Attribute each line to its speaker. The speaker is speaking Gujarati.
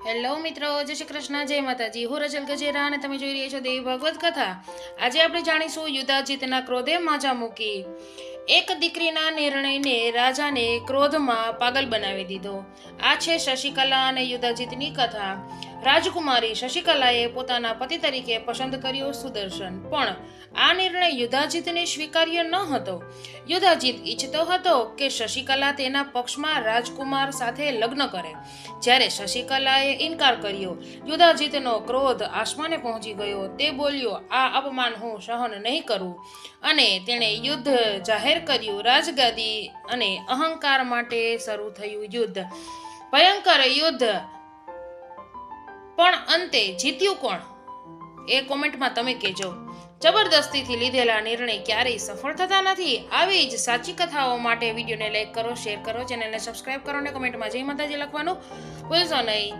Speaker 1: હેલો મિત્રો, જય શ્રી કૃષ્ણ, જય માતાજી. હું રચલ ગજેરા અને તમે જોઈ રહ્યા છો દેવી ભાગવત કથા. આજે આપણે જાણીશું યુધાજીતના ક્રોધે માજા મૂકી. એક દીકરીના નિર્ણયને રાજાને ક્રોધમાં પાગલ બનાવી દીધો. આ છે શશિકલા અને યુધાજીતની કથા. રાજકુમારી શશિકલાએ પોતાના પતિ તરીકે પસંદ કર્યો સુદર્શન, પણ આ નિર્ણય યુધાજીતને સ્વીકાર્ય ન હતો. યુધાજીત ઈચ્છતો હતો કે શશિકલા તેના પક્ષમાં રાજકુમાર સાથે લગ્ન કરે. જ્યારે શશિકલાએ ઇનકાર કર્યો, યુધાજીતનો ક્રોધ આસમાને પહોંચી ગયો. તે બોલ્યો, આ અપમાન હું સહન નહીં કરું, અને તેણે યુદ્ધ જાહેર કર્યું. રાજગાદી અને અહંકાર માટે શરૂ થયું યુદ્ધ. ભયંકર યુદ્ધ, પણ અંતે જીત્યું કોણ એ કોમેન્ટમાં તમે કહેજો. જબરદસ્તીથી લીધેલા નિર્ણય ક્યારેય સફળ થતા નથી. આવી જ સાચી કથાઓ માટે વિડીયોને લાઈક કરો, શેર કરો, ચેનલને સબસ્ક્રાઇબ કરો અને કમેન્ટમાં જય માતાજી લખવાનું ભૂલશો નહીં.